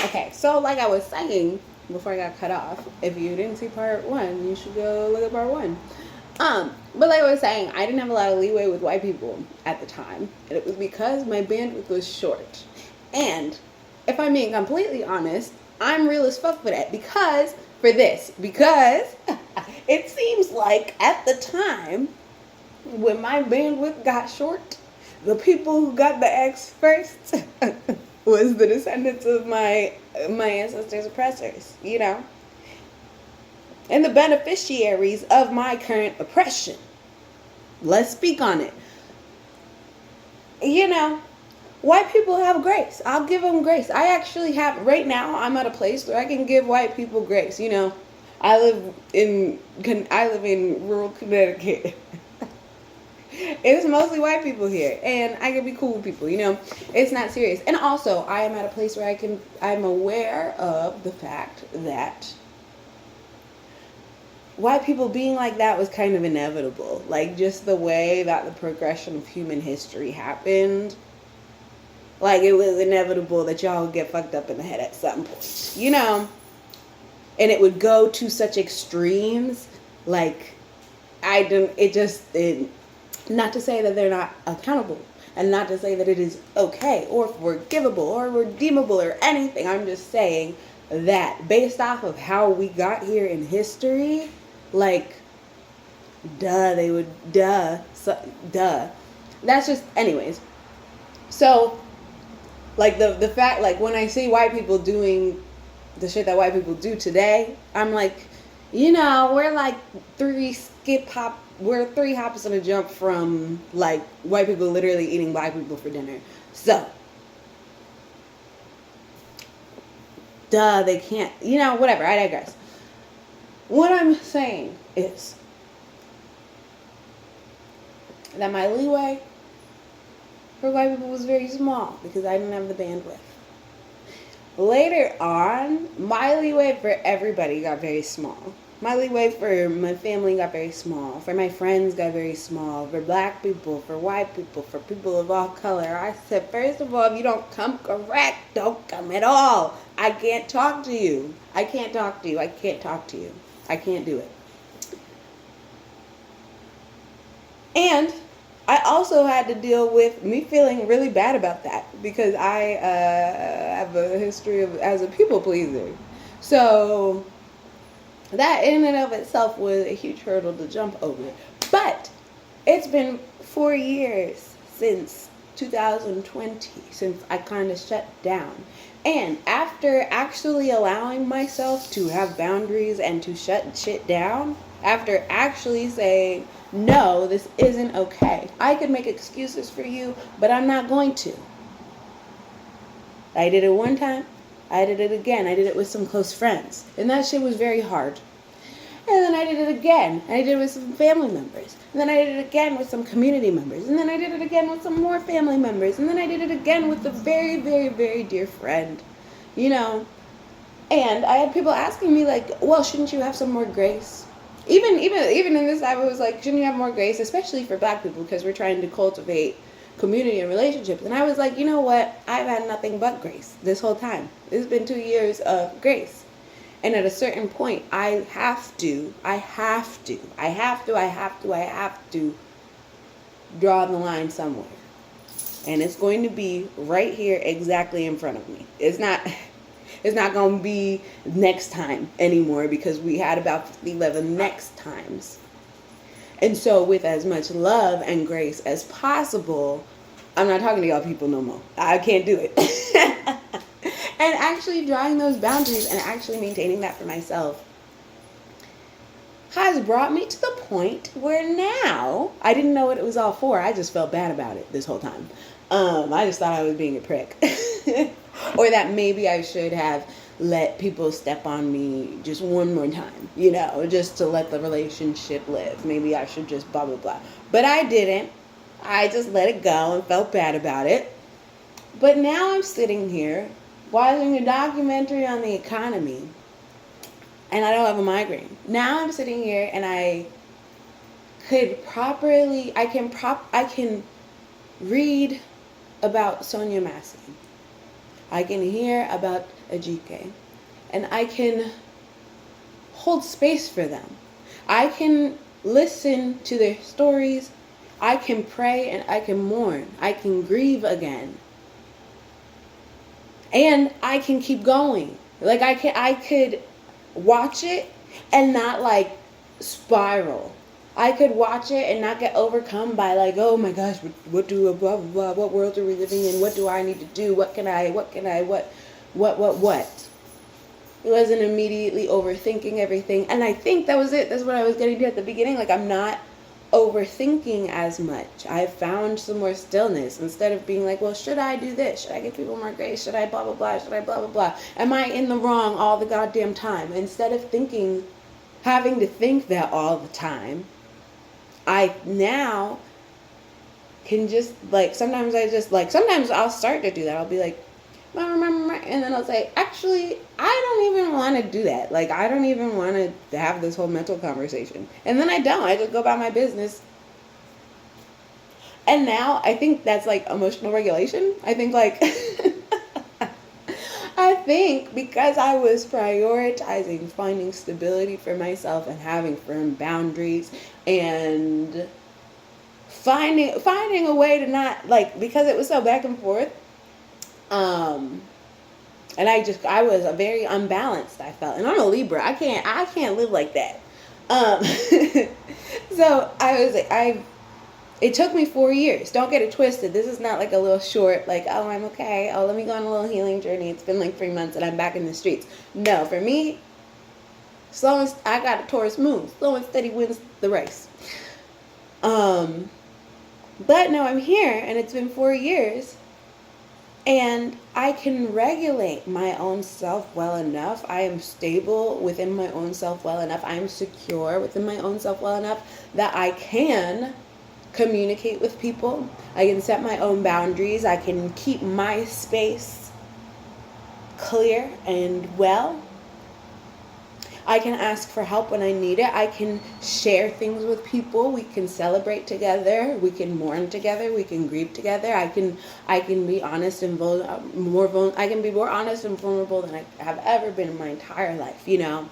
Okay, so like I was saying before I got cut off, if you didn't see part one, you should go look at part one. But like I was saying, I didn't have a lot of leeway with white people at the time, and it was because my bandwidth was short. And if I'm being completely honest, I'm real as fuck for that because it seems like at the time when my bandwidth got short, the people who got the X first was the descendants of my ancestors' oppressors, and the beneficiaries of my current oppression. Let's speak on it. You know, White people have grace. I'll give them grace. I actually have, right now, I'm at a place where I can give white people grace. I live in rural Connecticut. It's mostly white people here, and I can be cool with people. It's not serious. And also, I am at a place where I'm aware of the fact that white people being like that was kind of inevitable. Like, just the way that the progression of human history happened. Like, it was inevitable that y'all would get fucked up in the head at some point. And it would go to such extremes. Like, not to say that they're not accountable. And not to say that it is okay or forgivable or redeemable or anything. I'm just saying that based off of how we got here in history, like, duh. That's just, anyways. So, like, the fact, like, when I see white people doing the shit that white people do today, I'm like, we're like we're 3 hops and a jump from, like, white people literally eating black people for dinner. So, duh, they can't, whatever, I digress. What I'm saying is that my leeway for white people was very small because I didn't have the bandwidth. Later on, my leeway for everybody got very small. My leeway for my family got very small. For my friends got very small. For black people, for white people, for people of all color. I said, first of all, if you don't come correct, don't come at all. I can't talk to you. I can't do it. And I also had to deal with me feeling really bad about that because I have a history as a people pleaser. So that in and of itself was a huge hurdle to jump over. But it's been 4 years since 2020, since I kind of shut down. And after actually allowing myself to have boundaries and to shut shit down, after actually saying, no, this isn't okay. I could make excuses for you, but I'm not going to. I did it one time. I did it again. I did it with some close friends. And that shit was very hard. And then I did it again. I did it with some family members. And then I did it again with some community members. And then I did it again with some more family members. And then I did it again with a very, very, very dear friend. And I had people asking me, like, well, shouldn't you have some more grace? Even in this time, it was like, shouldn't you have more grace, especially for black people, because we're trying to cultivate community and relationships. And I was like, you know what? I've had nothing but grace this whole time. It's been 2 years of grace. And at a certain point, I have to draw the line somewhere. And it's going to be right here exactly in front of me. It's not going to be next time anymore because we had about 11 next times. And so with as much love and grace as possible, I'm not talking to y'all people no more. I can't do it. And actually drawing those boundaries and actually maintaining that for myself has brought me to the point where now I didn't know what it was all for. I just felt bad about it this whole time. I just thought I was being a prick. Or that maybe I should have let people step on me just one more time, just to let the relationship live. Maybe I should just blah, blah, blah. But I didn't. I just let it go and felt bad about it. But now I'm sitting here watching a documentary on the economy and I don't have a migraine. Now I'm sitting here and I can read about Sonia Massey. I can hear about Ajike, and I can hold space for them. I can listen to their stories. I can pray and I can mourn. I can grieve again. And I can keep going. Like I could watch it and not like spiral. I could watch it and not get overcome by like, oh my gosh, what do blah blah blah, what world are we living in? What do I need to do? What? It wasn't immediately overthinking everything. And I think that was it. That's what I was getting to at the beginning. Like, I'm not overthinking as much. I've found some more stillness instead of being like, well, should I do this? Should I give people more grace? Should I blah, blah, blah? Should I blah, blah, blah? Am I in the wrong all the goddamn time? Instead of having to think that all the time, I now can just like, sometimes I'll start to do that. I'll be like, and then I'll say, actually, I don't even want to do that. Like, I don't even want to have this whole mental conversation. And then I don't. I just go about my business. And now I think that's like emotional regulation. I think like, because I was prioritizing finding stability for myself and having firm boundaries and finding a way to not like, because it was so back and forth. And I was a very unbalanced, I felt. And I'm a Libra. I can't live like that. So it took me 4 years. Don't get it twisted. This is not like a little short, like, oh, I'm okay. Oh, let me go on a little healing journey. It's been like 3 months and I'm back in the streets. No, for me, I got a Taurus moon. Slow and steady wins the race. But now I'm here and it's been 4 years. And I can regulate my own self well enough. I am stable within my own self well enough. I am secure within my own self well enough that I can communicate with people. I can set my own boundaries. I can keep my space clear and well. I can ask for help when I need it. I can share things with people. We can celebrate together. We can mourn together. We can grieve together. I can be honest and I can be more honest and vulnerable than I have ever been in my entire life, you know.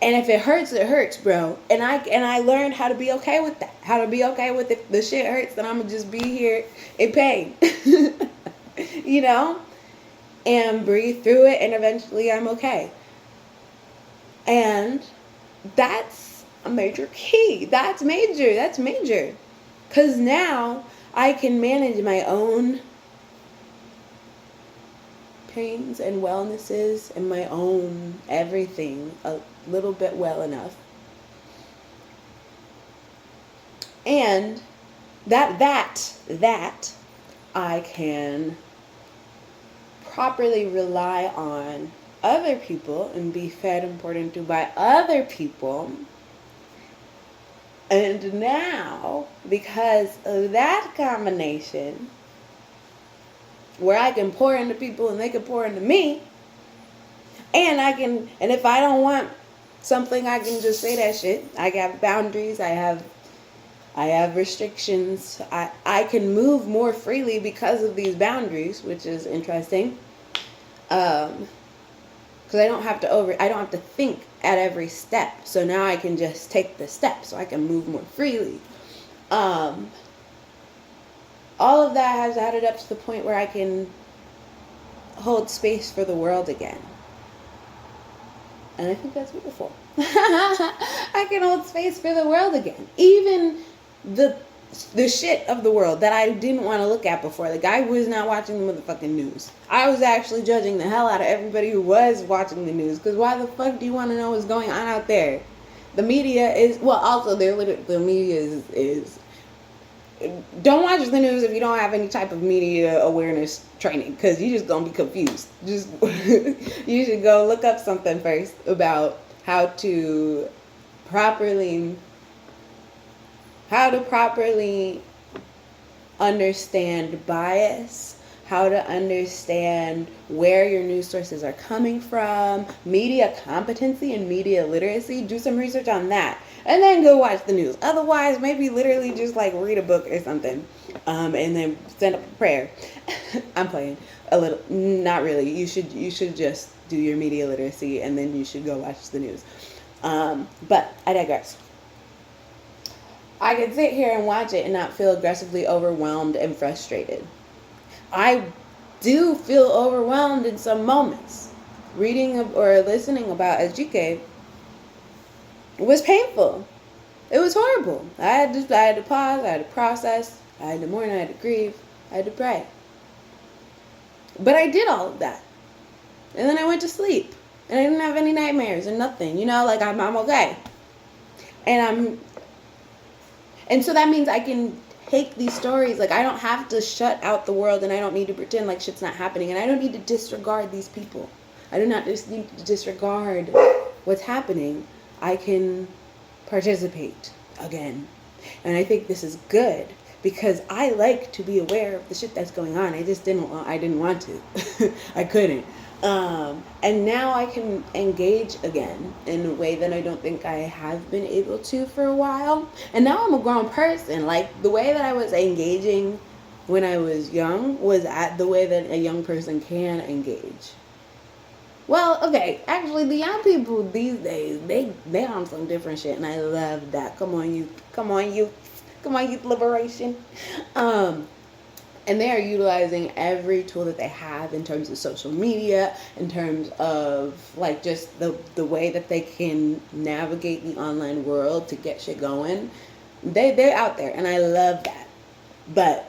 And if it hurts, bro. And I learned how to be okay with that. How to be okay with if the shit hurts, then I'm gonna just be here in pain. You know? And breathe through it, and eventually I'm okay. And that's a major key. That's major. Because now I can manage my own pains and wellnesses and my own everything a little bit well enough. And that I can properly rely on other people and be fed and poured into by other people. And now, because of that combination, where I can pour into people and they can pour into me, and if I don't want something, I can just say that shit. I have boundaries. I have restrictions. I can move more freely because of these boundaries, which is interesting. Because I don't have to think at every step. So now I can just take the step so I can move more freely. All of that has added up to the point where I can hold space for the world again. And I think that's beautiful. I can hold space for the world again. Even the shit of the world that I didn't want to look at before. Like, I was not watching the motherfucking news. I was actually judging the hell out of everybody who was watching the news. Because why the fuck do you want to know what's going on out there? The media is, well, also, the media is don't watch the news if you don't have any type of media awareness training. Because you're just going to be confused. You should go look up something first about how to properly understand bias, how to understand where your news sources are coming from, media competency and media literacy. Do some research on that. And then go watch the news. Otherwise, maybe literally just like read a book or something. and then send up a prayer. I'm playing a little, not really. You should just do your media literacy, and then you should go watch the news. But I digress. I can sit here and watch it and not feel aggressively overwhelmed and frustrated. I do feel overwhelmed in some moments. Reading or listening about SGK was painful. It was horrible. I had to pause, I had to process, I had to mourn, I had to grieve, I had to pray. But I did all of that. And then I went to sleep. And I didn't have any nightmares or nothing. Like I'm okay. And so that means I can take these stories, like I don't have to shut out the world, and I don't need to pretend like shit's not happening, and I don't need to disregard these people. I do not just need to disregard what's happening. I can participate again. And I think this is good because I like to be aware of the shit that's going on. I didn't want to. I couldn't. And now I can engage again in a way that I don't think I have been able to for a while. And now I'm a grown person. Like the way that I was engaging when I was young was at the way that a young person can engage. Well, okay, actually the young people these days, they on some different shit, and I love that. Come on, youth liberation. And they are utilizing every tool that they have in terms of social media, in terms of like just the way that they can navigate the online world to get shit going. They're out there, and I love that. But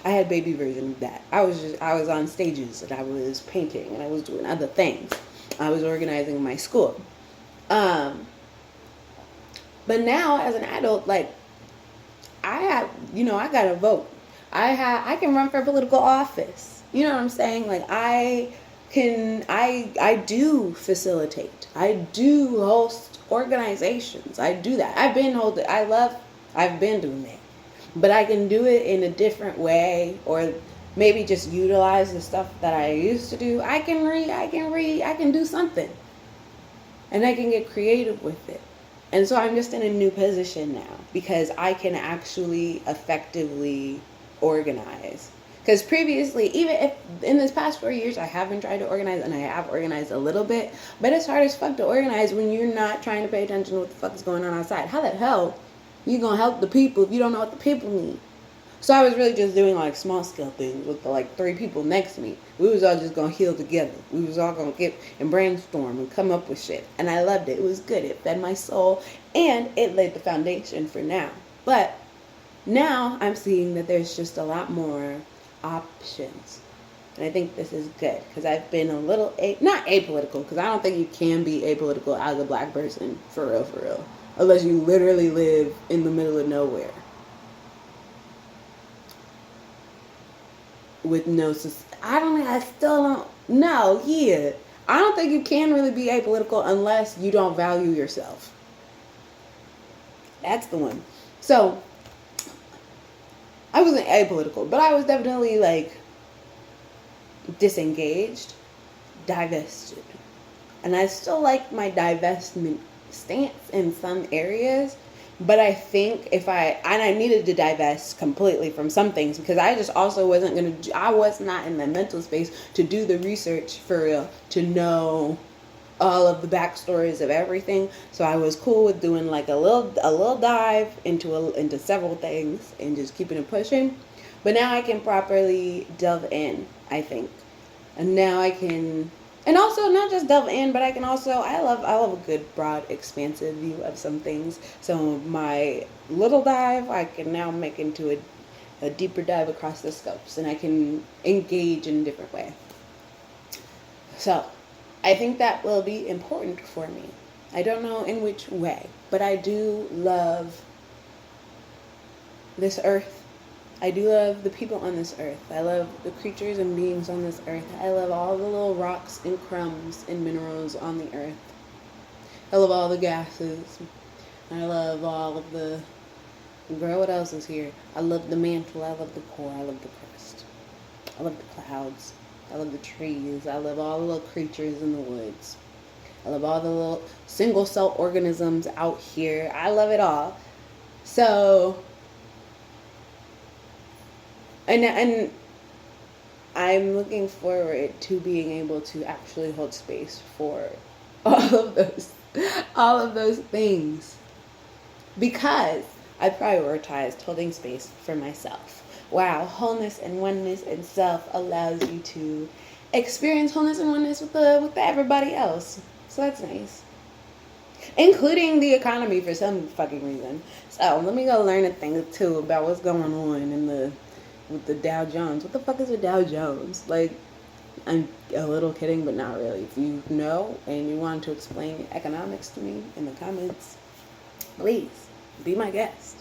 I had baby version of that. I was on stages, and I was painting, and I was doing other things. I was organizing my school. But now as an adult, like I gotta vote. I can run for political office. You know what I'm saying? Like I do facilitate. I do host organizations. I do that. I've been doing that. But I can do it in a different way, or maybe just utilize the stuff that I used to do. I can do something. And I can get creative with it. And so I'm just in a new position now because I can actually effectively organize. Because previously, even if in this past 4 years I haven't tried to organize, and I have organized a little bit, but it's hard as fuck to organize when you're not trying to pay attention to what the fuck is going on outside. How the hell you gonna help the people if you don't know what the people need? So I was really just doing like small scale things with the like 3 people next to me. We was all just gonna heal together. We was all gonna get and brainstorm and come up with shit. And I loved it. It was good. It fed my soul, and it laid the foundation for now. But now I'm seeing that there's just a lot more options. And I think this is good because I've been a little, not apolitical, because I don't think you can be apolitical as a black person, for real. Unless you literally live in the middle of nowhere. With no, I still don't know, yeah. I don't think you can really be apolitical unless you don't value yourself. That's the one. So, I wasn't apolitical, but I was definitely like disengaged, divested. And I still like my divestment stance in some areas, but I think I needed to divest completely from some things because I just also I was not in the mental space to do the research for real, to know all of the backstories of everything. So I was cool with doing like a little dive into several things and just keeping it pushing. But now I can properly delve in, I think. And now I can, and also not just delve in, but I can also, I love a good broad expansive view of some things. So my little dive I can now make into a deeper dive across the scopes, and I can engage in a different way. So I think that will be important for me. I don't know in which way, but I do love this earth. I do love the people on this earth. I love the creatures and beings on this earth. I love all the little rocks and crumbs and minerals on the earth. I love all the gases. I love all of the... Girl, what else is here? I love the mantle. I love the core. I love the crust. I love the clouds. I love the trees. I love all the little creatures in the woods. I love all the little single cell organisms out here. I love it all. So And I'm looking forward to being able to actually hold space for all of those things, because I prioritized holding space for myself. Wow, wholeness and oneness and self allows you to experience wholeness and oneness with everybody else. So that's nice. Including the economy for some fucking reason. So let me go learn a thing or two about what's going on with the Dow Jones. What the fuck is a Dow Jones? Like, I'm a little kidding, but not really. If you know and you want to explain economics to me in the comments, please be my guest.